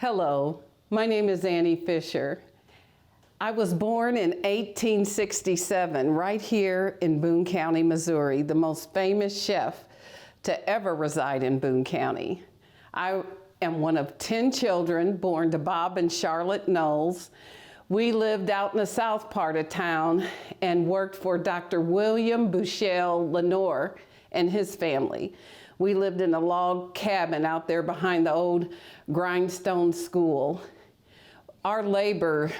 Hello, my name is Annie Fisher. I was born in 1867 right here in Boone County, Missouri, the most famous chef to ever reside in Boone County. I am one of 10 children born to Bob and Charlotte Knowles. We lived out in the south part of town and worked for Dr. William Bouchel Lenore and his family. We lived in a log cabin out there behind the old grindstone school. Our labor,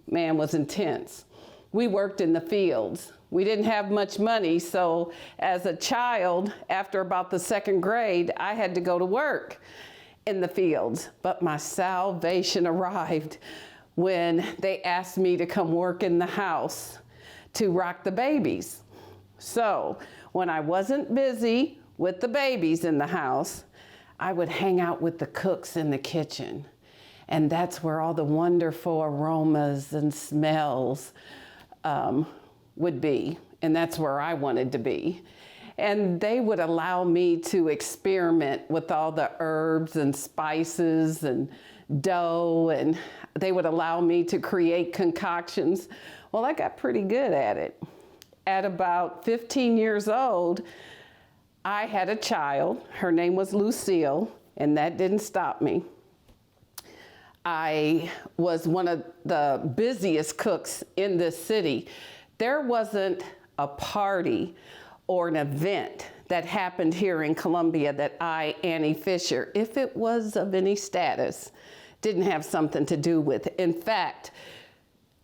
man, was intense. We worked in the fields. We didn't have much money, so as a child, after about the second grade, I had to go to work in the fields. But my salvation arrived when they asked me to come work in the house to rock the babies. So when I wasn't busy with the babies in the house, I would hang out with the cooks in the kitchen. And that's where all the wonderful aromas and smells would be. And that's where I wanted to be. And they would allow me to experiment with all the herbs and spices and dough, and they would allow me to create concoctions. Well, I got pretty good at it. At about 15 years old, I had a child. Her name was Lucille, and that didn't stop me. I was one of the busiest cooks in this city. There wasn't a party or an event that happened here in Columbia that I, Annie Fisher, if it was of any status, didn't have something to do with. In fact,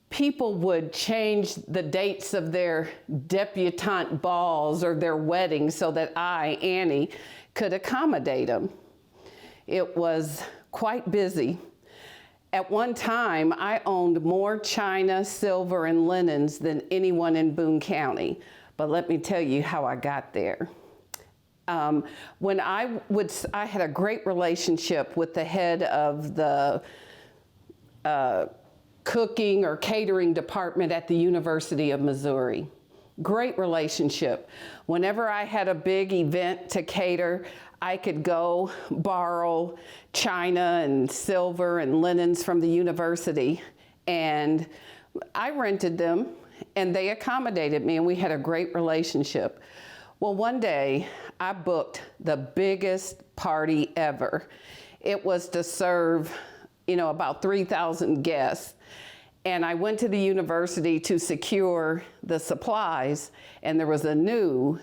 people would change the dates of their debutante balls or their weddings so that I, Annie, could accommodate them. It was quite busy. At one time, I owned more china, silver, and linens than anyone in Boone County. But let me tell you how I got there. When I had a great relationship with the head of the cooking or catering department at the University of Missouri. Great relationship. Whenever I had a big event to cater, I could go borrow china and silver and linens from the university, and I rented them and they accommodated me, and we had a great relationship. Well, one day I booked the biggest party ever. It was to serve, about 3,000 guests. And I went to the university to secure the supplies, and there was a new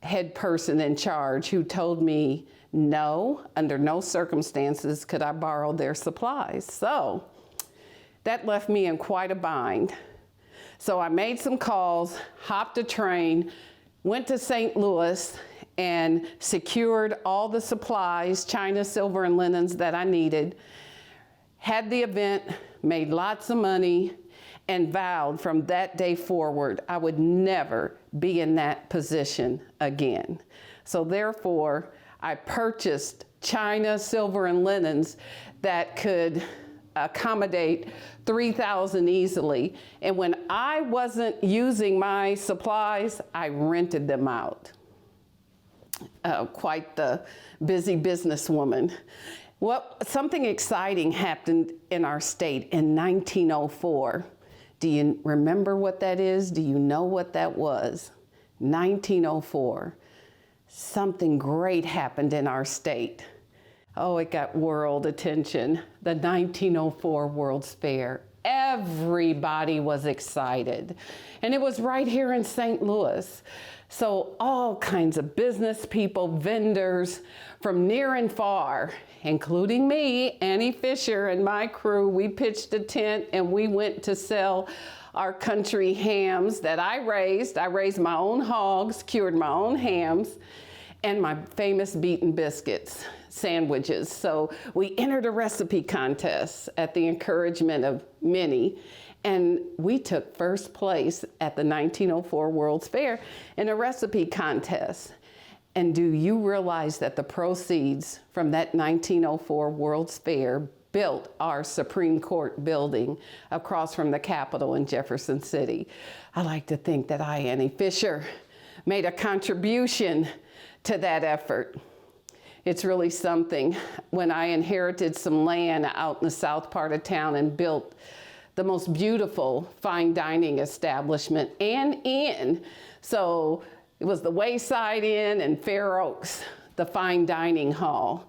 head person in charge who told me, no, under no circumstances could I borrow their supplies. So that left me in quite a bind. So I made some calls, hopped a train, went to St. Louis, and secured all the supplies, china, silver, and linens that I needed. Had the event, made lots of money, and vowed from that day forward I would never be in that position again. So therefore, I purchased china, silver, and linens that could accommodate 3,000 easily. And when I wasn't using my supplies, I rented them out. Quite the busy businesswoman. Well, something exciting happened in our state in 1904. Do you remember what that is? Do you know what that was? 1904. Something great happened in our state. Oh, it got world attention. The 1904 World's Fair. Everybody was excited. And it was right here in St. Louis. So all kinds of business people, vendors from near and far, including me, Annie Fisher, and my crew, we pitched a tent and we went to sell our country hams that I raised. I raised my own hogs, cured my own hams, and my famous beaten biscuits sandwiches. So we entered a recipe contest at the encouragement of many, and we took first place at the 1904 World's Fair in a recipe contest. And do you realize that the proceeds from that 1904 World's Fair built our Supreme Court building across from the Capitol in Jefferson City? I like to think that I, Annie Fisher, made a contribution to that effort. It's really something. When I inherited some land out in the south part of town and built the most beautiful fine dining establishment and inn. So it was the Wayside Inn and Fair Oaks, the fine dining hall.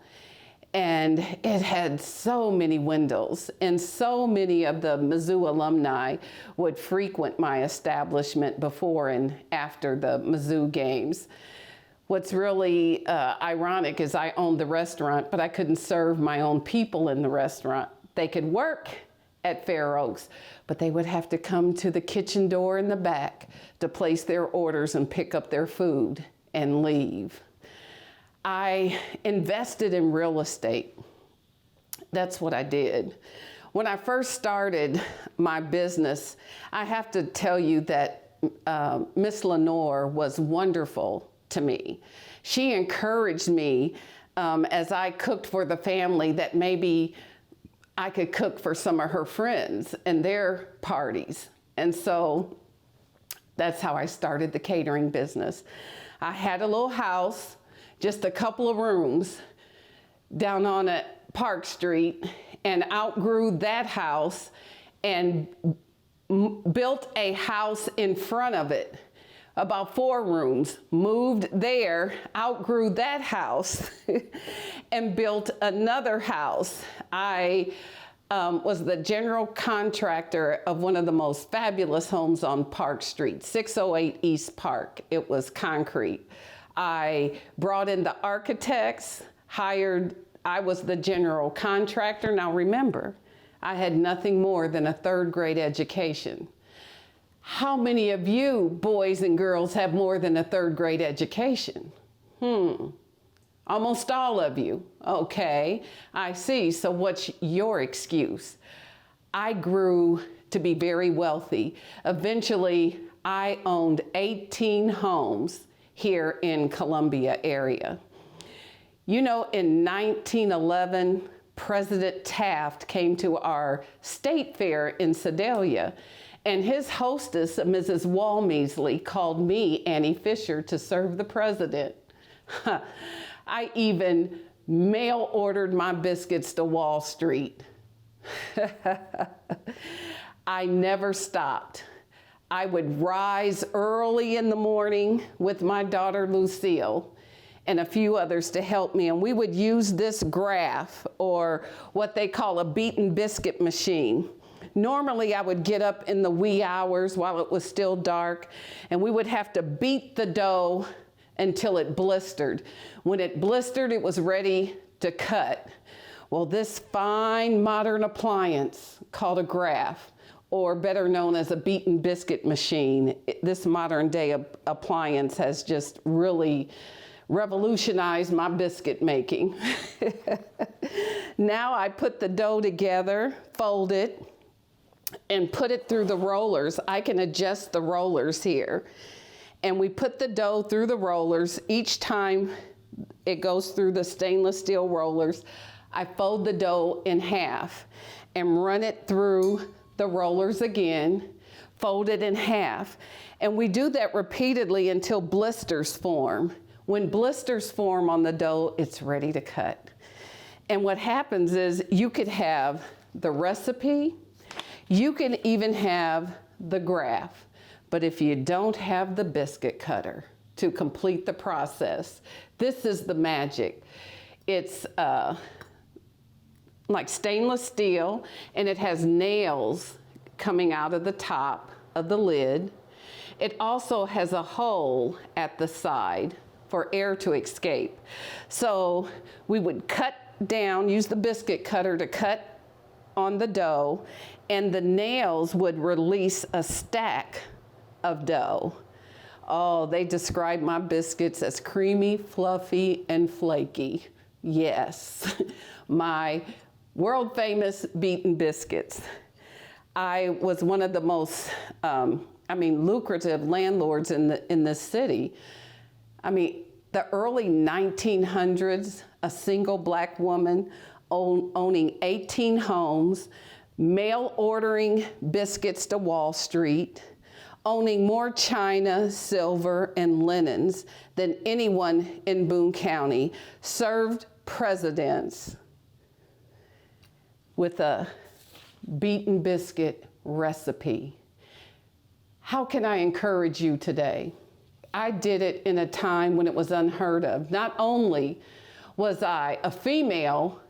And it had so many windows, and so many of the Mizzou alumni would frequent my establishment before and after the Mizzou games. What's really ironic is I owned the restaurant, but I couldn't serve my own people in the restaurant. They could work at Fair Oaks, but they would have to come to the kitchen door in the back to place their orders and pick up their food and leave. I invested in real estate. That's what I did. When I first started my business, I have to tell you that Miss Lenore was wonderful to me. She encouraged me as I cooked for the family that maybe I could cook for some of her friends and their parties. And so that's how I started the catering business. I had a little house, just a couple of rooms down on Park Street, and outgrew that house and built a house in front of it, about 4 rooms, moved there, outgrew that house, and built another house. I was the general contractor of one of the most fabulous homes on Park Street, 608 East Park. It was concrete. I brought in the architects, I was the general contractor. Now remember, I had nothing more than a 3rd grade education. How many of you boys and girls have more than a 3rd grade education? Almost all of you. Okay, I see. So what's your excuse? I grew to be very wealthy. Eventually, I owned 18 homes here in Columbia area. You know, in 1911, President Taft came to our state fair in Sedalia, and his hostess, Mrs. Walmesley, called me, Annie Fisher, to serve the president. I even mail ordered my biscuits to Wall Street. I never stopped. I would rise early in the morning with my daughter Lucille and a few others to help me, and we would use this graph, or what they call a beaten biscuit machine. Normally, I would get up in the wee hours while it was still dark, and we would have to beat the dough until it blistered. When it blistered, it was ready to cut. Well, this fine modern appliance called a graph, or better known as a beaten biscuit machine, this modern day appliance has just really revolutionized my biscuit making. Now I put the dough together, fold it, and put it through the rollers. I can adjust the rollers here. And we put the dough through the rollers. Each time it goes through the stainless steel rollers, I fold the dough in half and run it through the rollers again, fold it in half. And we do that repeatedly until blisters form. When blisters form on the dough, it's ready to cut. And what happens is you could have the recipe, you can even have the graph, but if you don't have the biscuit cutter to complete the process, this is the magic. It's like stainless steel, and it has nails coming out of the top of the lid. It also has a hole at the side for air to escape. So we would cut down, use the biscuit cutter to cut on the dough, and the nails would release a stack of dough. Oh, they describe my biscuits as creamy, fluffy, and flaky. Yes, my world famous beaten biscuits. I was one of the most, lucrative landlords in this city. The early 1900s, a single black woman owning 18 homes, mail ordering biscuits to Wall Street, owning more china, silver, and linens than anyone in Boone County, served presidents with a beaten biscuit recipe. How can I encourage you today? I did it in a time when it was unheard of. Not only was I a female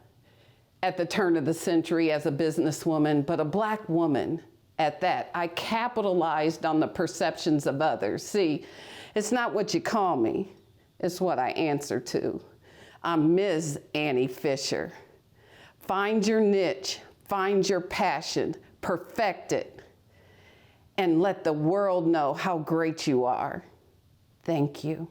at the turn of the century as a businesswoman, but a Black woman at that. I capitalized on the perceptions of others. See, it's not what you call me, it's what I answer to. I'm Ms. Annie Fisher. Find your niche, find your passion, perfect it, and let the world know how great you are. Thank you.